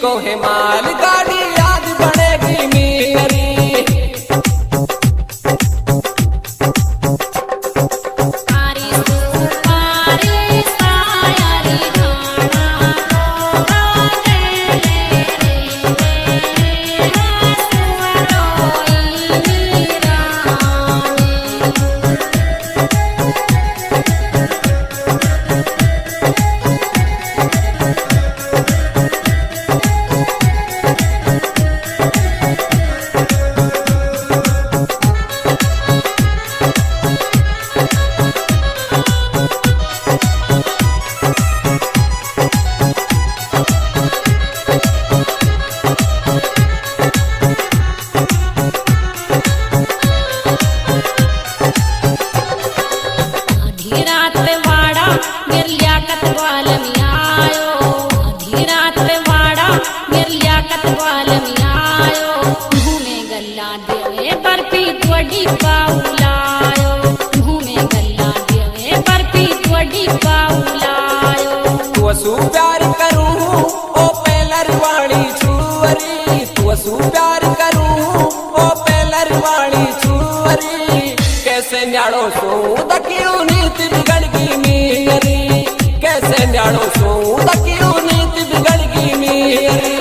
को है माल गाड़ी याद बढ़ेगी मेरी। तुअसू प्यार करूं ओ पेलर वाली छुअरी, तुअसू प्यार करूं ओ पेलर वाली छुअरी। कैसे न्याड़ो सो दकियो नीति बिगड़ गई मेरी, कैसे न्याड़ो सो दकियो नीति बिगड़ गई मेरी।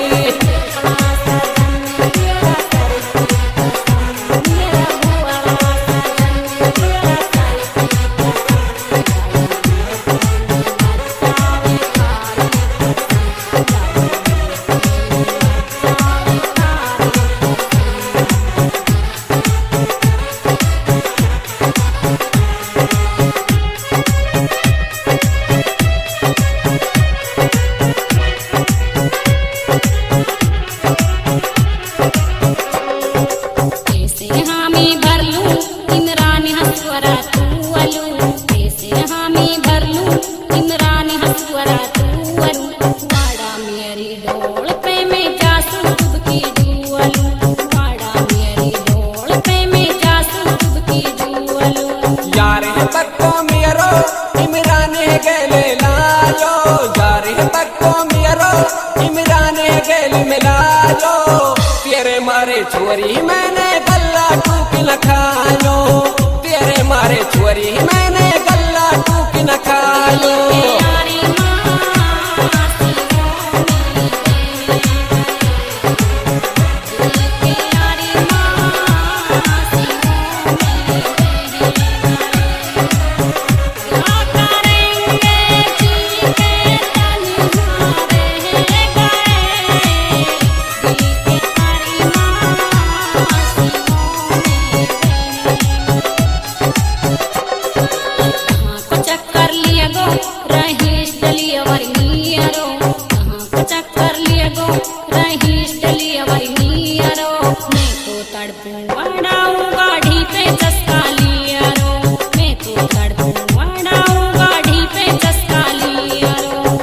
तेरे मारे छुरी मैंने गल्ला टूक न खायो, तेरे मारे छुरी मैंने गल्ला टूक न खायो।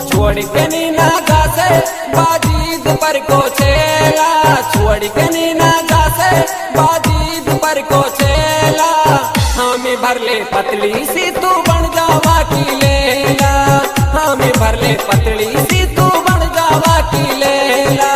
छोड़ के नीना गासे बाजीद पर को छेला, छोड़ के नीना गासे बाजीद पर को छेला। हमें भर ले पतली सी तू बन जावा की लेला, हमें भर ले पतली सी तू बन जावा की लेला।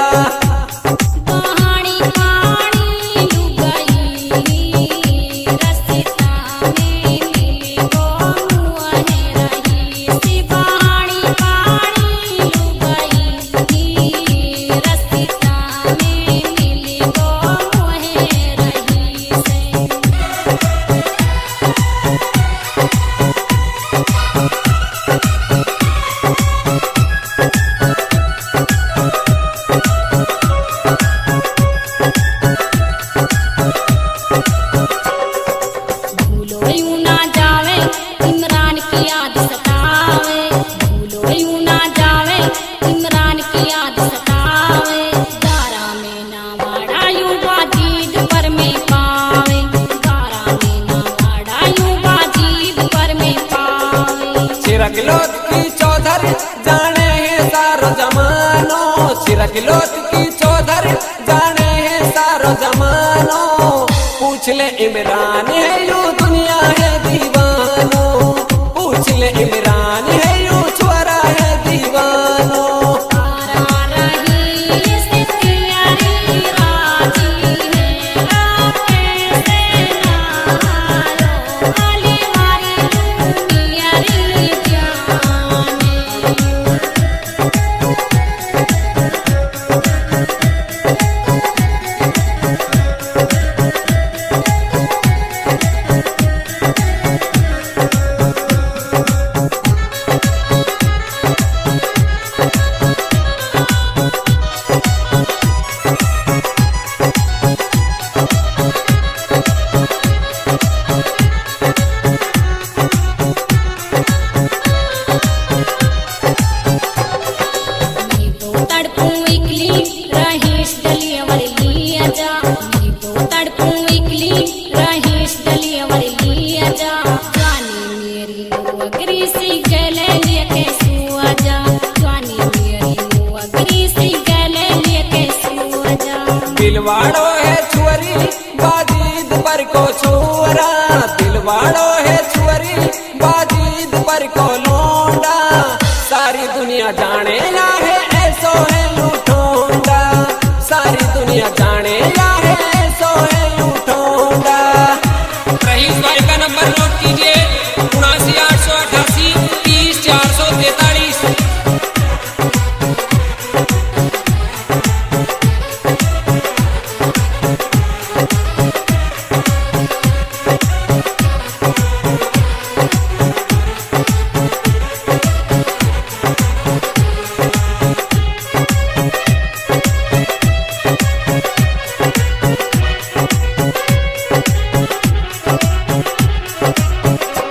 चिरकलोत की चौधर जाने है सारो जमानो, चिरकलोत की चौधर जाने है सारो जमानो। पूछ ले इमरान है यूं दुनिया है दीवानो, पूछ ले इमरान है यूं छोरा है दीवानो। सूरजा जवानी मेरी मुअगरी सी गले लेके सूरजा दिलवाड़ो है छुअरी बाजीद पर को छोरा दिलवाड़ो है छुअरी बाजीद पर को लोंडा सारी दुनिया जाने या है ऐसो है लूठोंडा सारी दुनिया जाने या है ऐसो है लूठोंडा। रईस भाई का नंबर नोट कीजिए 79 888 30 443।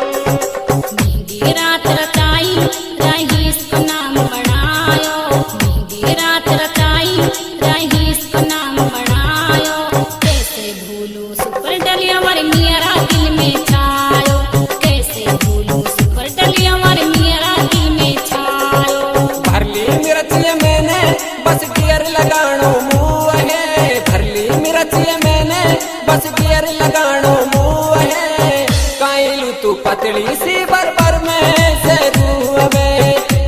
मेहंदी रात रचाई रईस को नाम बनायो मेहंदी रात रचाई रईस को नाम बनायो कैसे भूलूं सुपर डलिया वर मेरा दिल में छायो कैसे भूलूं सुपर डलिया वर मेरा दिल में छायो भरली मिर्ची मैंने बस गियर लगानो मुँह है भरली मिर्ची मैंने बस गियर लगानो मुँह है काइलू तू पतली सी बरबर में से रूहवे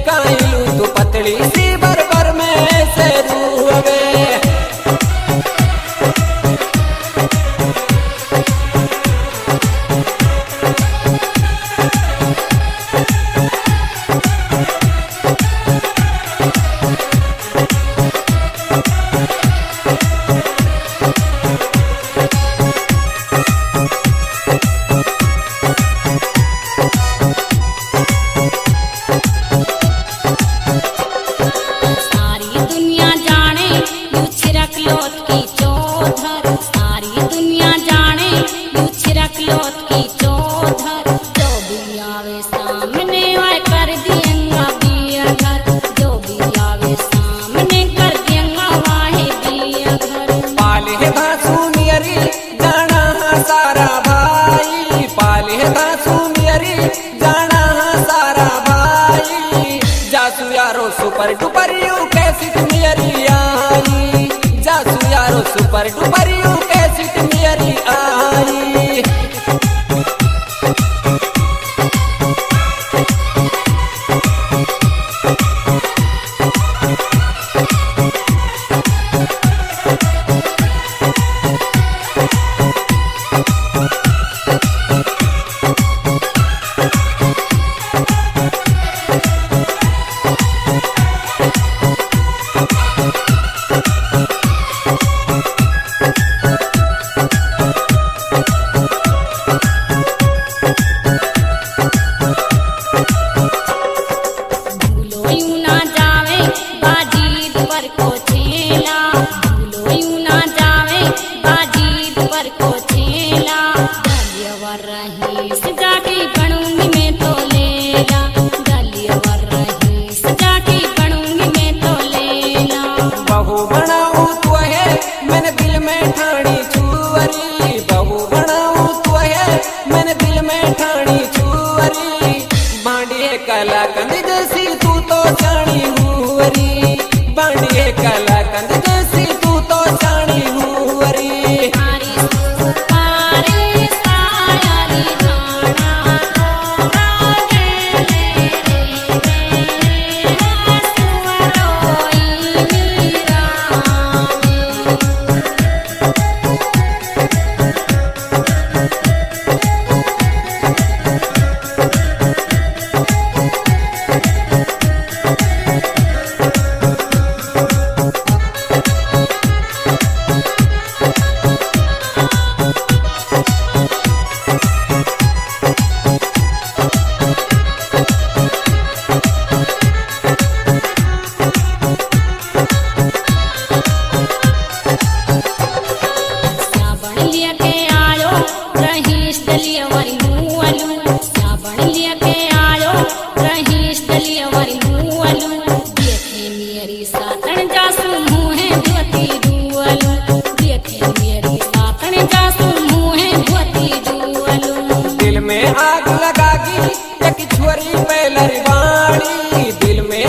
काइलू तू पतली सी बरबर में से रूहवे। सारी दुनिया जाने यू छिरक लोथ की चौधर सारी दुनिया जाने यू छिरक लोथ की चौधर जो भी आवे सामने वह कर दिएंगा बिया घर जो भी आवे सामने कर दिएंगा वाहे बिया घर पाले धासू नियरी जाना हा सारा भाई पाले धासू नियरी जाना हा सारा भाई जासू यारो सुपर डुपर यू कैसी नियरी आई जासू यारो सुपर डुपर यू कैसी नियरी आई। भूलो यूं ना जावे बाजीद पर को छेला भूलो यूं ना जावे बाजीद पर को छेला दलियवर रहीस जाके बनूंगी मैं तो लेला दलियवर रहीस जाके बनूंगी मैं तो लेला बहू बनाऊं तो है मैंने दिल में ठानी छुअरी बहू बनाऊं तो है मैंने दिल में ठानी छुअरी बांडिए कला कंद जैसी तू तो जानी हुअरी बांडिए कला कंद जैसी तू तो जानी हुअरी। हरी सुपारी सारी जाना तोरा गेले रे सुवरोई मीरा आग लगागी एक छोरी पे लरवाड़ी दिल में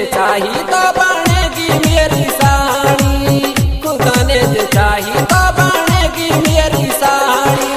जे चाही तो बनेगी मेरी साड़ी, खुदा ने जे चाही तो बनेगी मेरी साड़ी।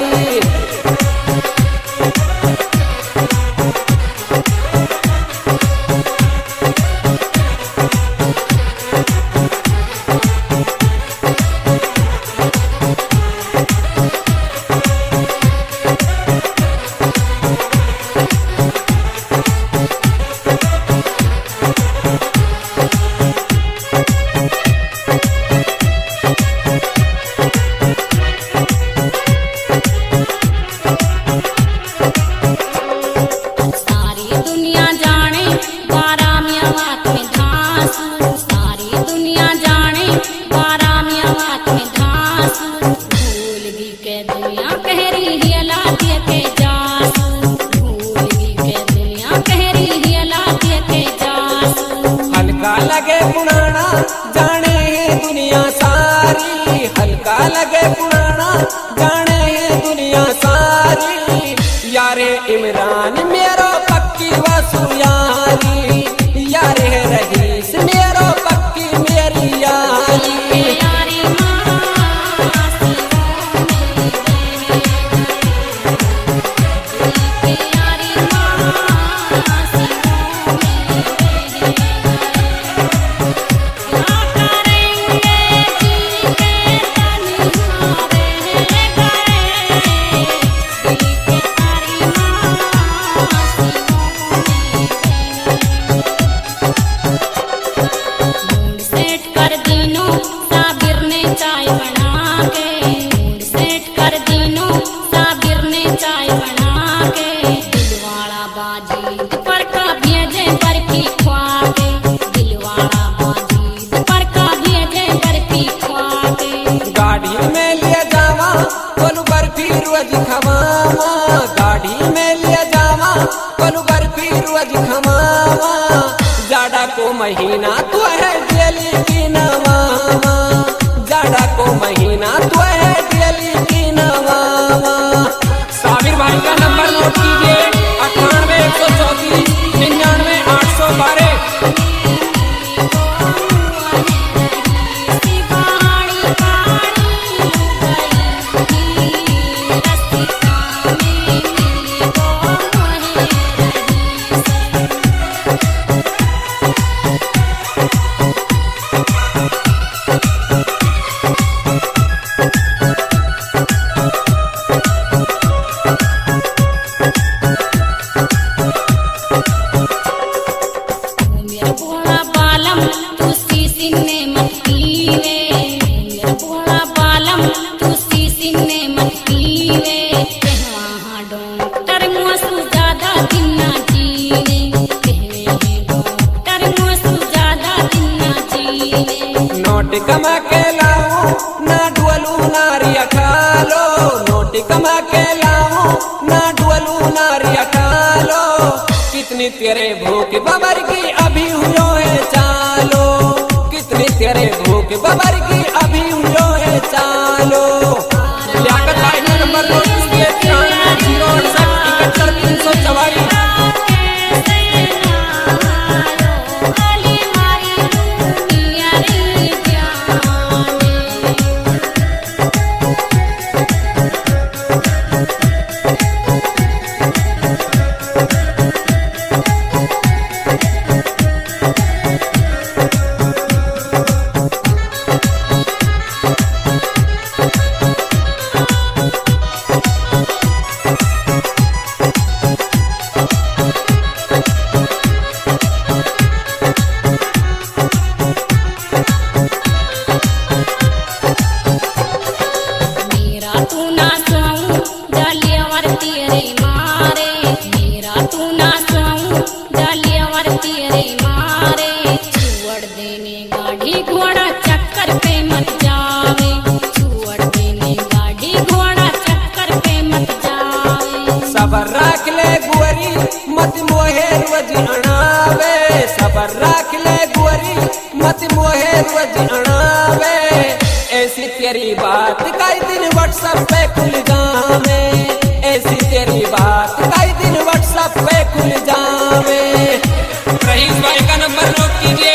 सारी दुनिया जाने बारा मियावात में धांसू, सारी दुनिया जाने बारा मियावात में धांसू। भूल गई के दुनिया कह रही है लादिया के जासू, भूल गई के दुनिया कह रही है लादिया के जासू। हल्का लगे पुराना जाने है दुनिया सारी, हल्का लगे पुराना जाने है दुनिया सारी। यारे इमरान मेरो पक्की वसु यारी, यारे रईस मेरो पक्की मेरी यारी। यारी मासी यारी मासी क्या करेंगे जी के तन्हारे गए, दिल के यारी मासी मूड सेट कर दीनों साबिर ने चाय बना के, मूड सेट कर दीनों साबिर ने चाय बना के। दिलवाड़ा बाजीद पर का भेजे बर्फी ख्वा के, दिलवाड़ा बाजीद पर का भेजे बर्फी ख्वा के। गाड़ी में ले जावा कोलू बर्फी रोज खवावा, गाड़ी में ले जावा कोलू बर्फी रोज खवावा। जाड़ा को महीना तो है दिल्ली की नवावा, जाड़ा को महीना तो है दिल्ली की नवावा। साबिर भाई का नंबर नोट कीजिए 98 134 99 812। सिवाड़ी पानी गई रस्ता में मिली गो मेरा भोला बालम तू सीसी ने मत पीवे, मेरा भोला बालम तू सीसी ने मत पीवे। वहाँ डॉक्टर मुँसू ज्यादा दिन ना जीवे, कहवे हैं डॉक्टर मुँसू ज्यादा दिन ना जीवे। नोट कमा के लाऊं ना डुअलू नारिया खा लो, नोट कमा के लाऊं ना डुअलू नारिया खा लो। कितनी तेरे भूख बबर की अभी हुयो है चालो, कितनी तेरे भूख बबर की अभी हुयो है चालो। लियाकत भाई का नंबर नोट कीजिए 93 068 71 344। सबर राख ले गुअरी मत मोहे रोज अणावे, सबर राख ले गुअरी मत मोहे रोज अणावे। ऐसी तेरी बात कई दिन व्हाट्सएप पे खुल जावे, ऐसी तेरी बात कई दिन व्हाट्सएप पे खुल जावे। रईस भाई का नंबर नोट कीजिए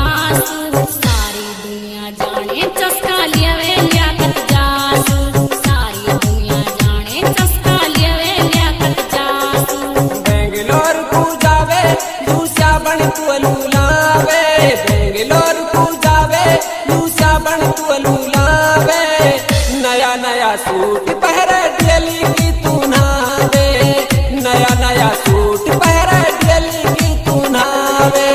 आंसू सारी दुनिया जाने चस्का लियावे लियाकत जासू सारी दुनिया जाने चस्का लियावे लियाकत जासू बेंगलोर को जावे लूसिया बन तू लूलावे बेंगलोर को जावे लूसिया बन तू लूलावे नया नया सूट पहरे डेली की तू ना दे नया नया सूट पहरे डेली की तू ना दे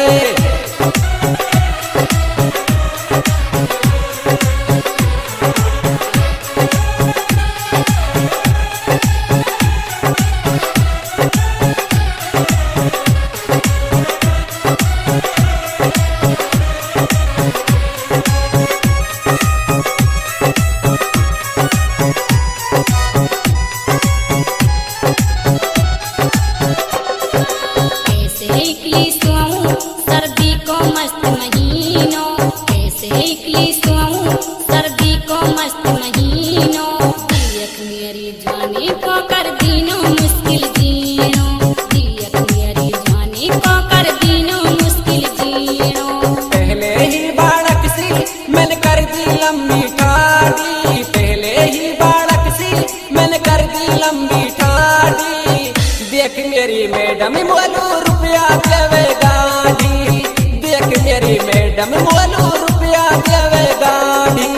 कैसे निकली सुआऊं सर्दी को मस्त महीनों कैसे निकली सुआऊं सर्दी को मस्त महीनों दियक मेरी जवानी को कर दीनों मुश्किल जीनों दियक मेरी जवानी को कर दीनों मुश्किल जीनों पहले ही बालक सी मैंने कर दी लंबी ठाड़ी पहले ही बालक सी मैंने कर दी लंबी ठाड़ी देख मेरी मैडम मोलू रुपया देवे गाड़ी देख मेरी मैडम मोलू रुपया देवे गाड़ी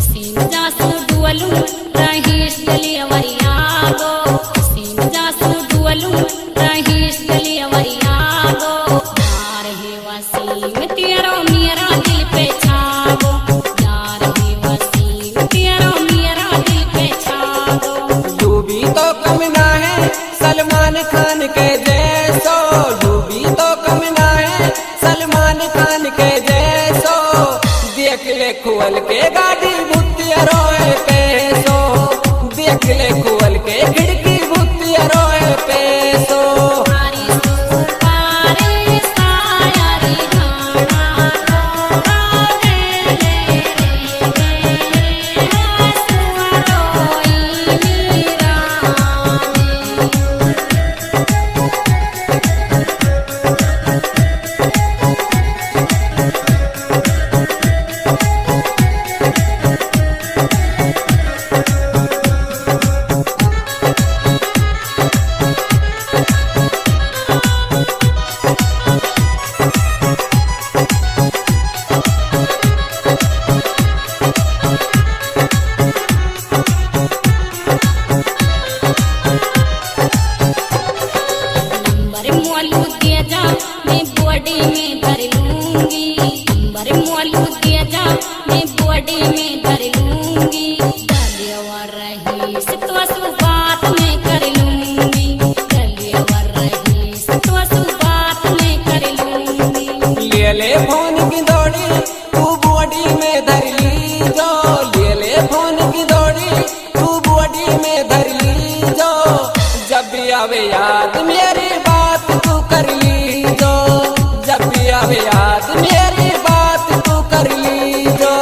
सीन जासू दुअलू रहीश गलिया वरियागो सीन जासू दुअलू रहीश गलिया वरियागो यार है वसीम तेरा मेरा दिल पे छागो यार है वसीम तेरा मेरा दिल पे छागो डूबी तो कम ना है सलमान खान के जैसो डूबी तो कम ना है सलमान खान के जैसो देख ले खोल के गाड़ी भुतिया रोए पैसो देख ले खोल के खिड़की भुतिया रोए पैसो सारी सुपारी सारी गाना रोगा ले रे सुअरोई मीरा नंबर मोलू दिया जा मैं बॉडी में धर लूंगी नंबर मोलू दिया जा मैं बॉडी में धर लूंगी गलियावर रही तो बात में कर लूंगी गलियावर रही तो बात में कर लूंगी ले ले फोन की दौड़ी तू बॉडी में धर ली जो ले ले फोन की दौड़ी तू बॉडी में धर ली जो जब भी आवे याद मेरी बात तू कर ली जो जब भी आवे याद मेरी बात तू कर ली जो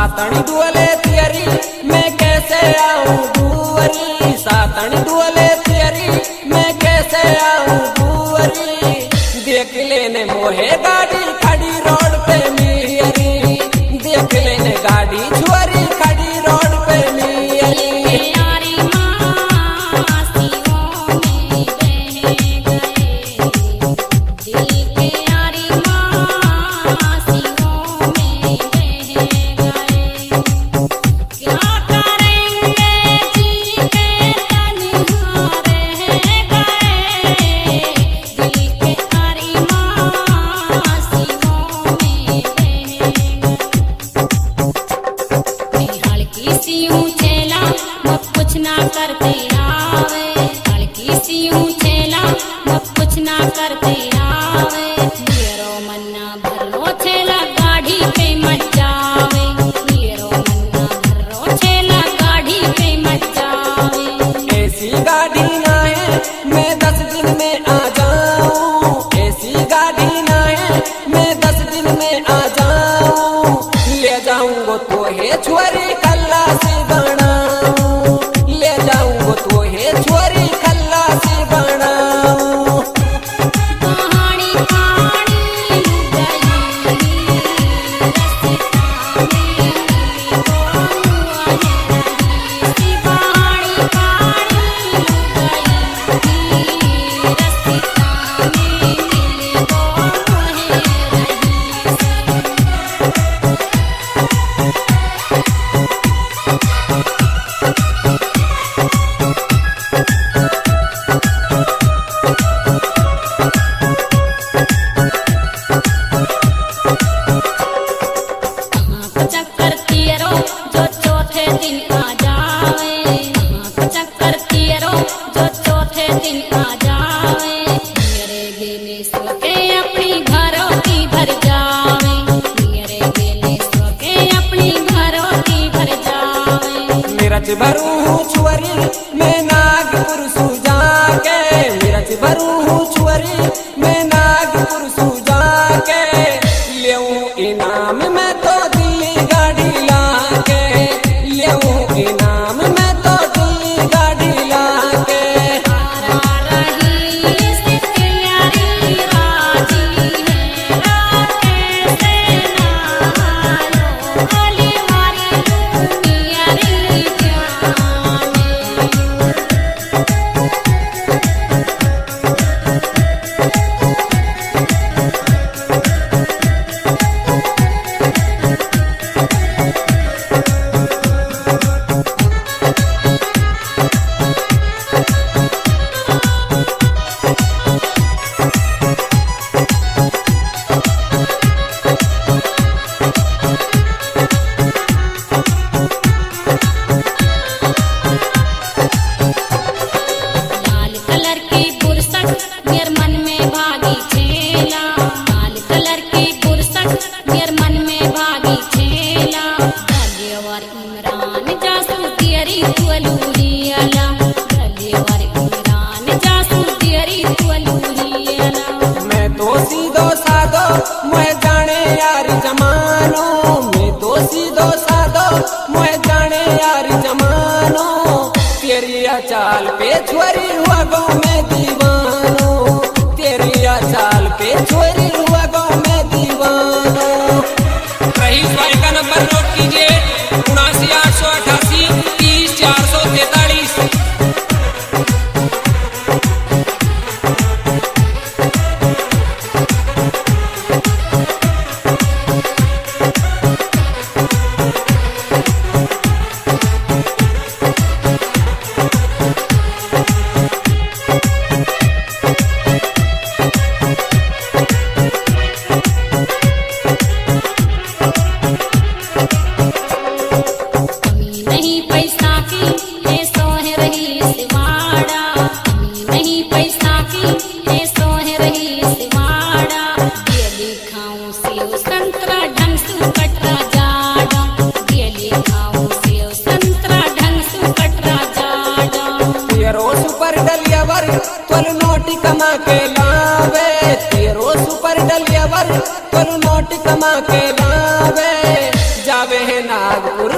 सातनी डुअले तियरी मैं कैसे आऊं दुअरी, सातनी डुअले तियरी मैं कैसे आऊं दुअरी। देख लेने मोहे गाड़ी खड़ी रोड पे मियरी, देख लेने गाड़ी छुअरी खड़ी रोड पे मियरी। प्यारी मासियों में रह गए, दिल के यारी मासियों में रह गए। क्या करेंगे जी के तन्हा रह गए, दिल के यारी मासियों में रह गए। हल्की सी ऊंचेला मत कुछ ना करते आवे, हल्की सी ऊंचेला मत कुछ ना करते आवे। मेरो मन्ना भरो छेला गाड़ी पे मत जावे, मेरो मन्ना भरो छेला गाड़ी पे मत जावे। ऐसी गाड़ी ना है मैं 10 दिन में आ जाऊं, ऐसी गाड़ी ना है मैं 10 दिन में आ जाऊं। ले जाऊंगो तो है छुअरी कल्ला से बनाऊं, ले जाऊंगो तो है छुअरी कल्ला से बनाऊं। कहानी कहानी गई रस्ता में सी कहानी कहानी गई रस्ता में चक्कर तियरो जो चौथे दिन आ जावे, चक्कर तियरो जो चौथे दिन आ जावे। मेरे गेले सोके अपनी घरों की भर जावे, मेरे गेले सोके अपनी घरों की भर जावे। मिरच भरू हूँ छुअरी मैं नागपुर सुजा के, मिरच भरू हूँ छुअरी मैं नागपुर सुजा के। लेऊं इनाम मैं तो दिल्ली गाड़ी ला के, लेऊं इनाम मैं तो दिल्ली गाड़ी ला के। आ रही सिकयारी राजी है राके से नालो, अली मारी लूनियरी जाने। लाल कलर की बुरसट मेरे मन में भागी छेला, लाल कलर की बुरसट मेरे मन में भागी छेला। गलेवर इमरान जासूस तियरी तुलूहियला, गलेवर इमरान जासूस तियरी तुलूहियला। मैं तो सीधो साधो मैं जाने यार जमानो, मैं तो सीधो साधो मैं जाने यार जमानो। तेरी चाल पे छुअरी हुआ गाँव में दीवानो, तेरी चाल पे छुअरी हुआ गाँव में दीवानो। रईस भाई का नंबर नोट कीजिए 79888 30 443। कमी नहीं पैसा की है सोह रही सिवाड़ा, कमी नहीं पैसा की है सोह रही सिवाड़ा। दियली खाऊं सेव संतरा ढंग से कटरा जाड़ा, दियली खाऊं सेव संतरा ढंग से कटरा जाड़ा। तेरो सुपर डलियावर तोल नोट कमा के लावे, तेरो सुपर डलियावर तोल नोट कमा के लावे। जावे है नागपुर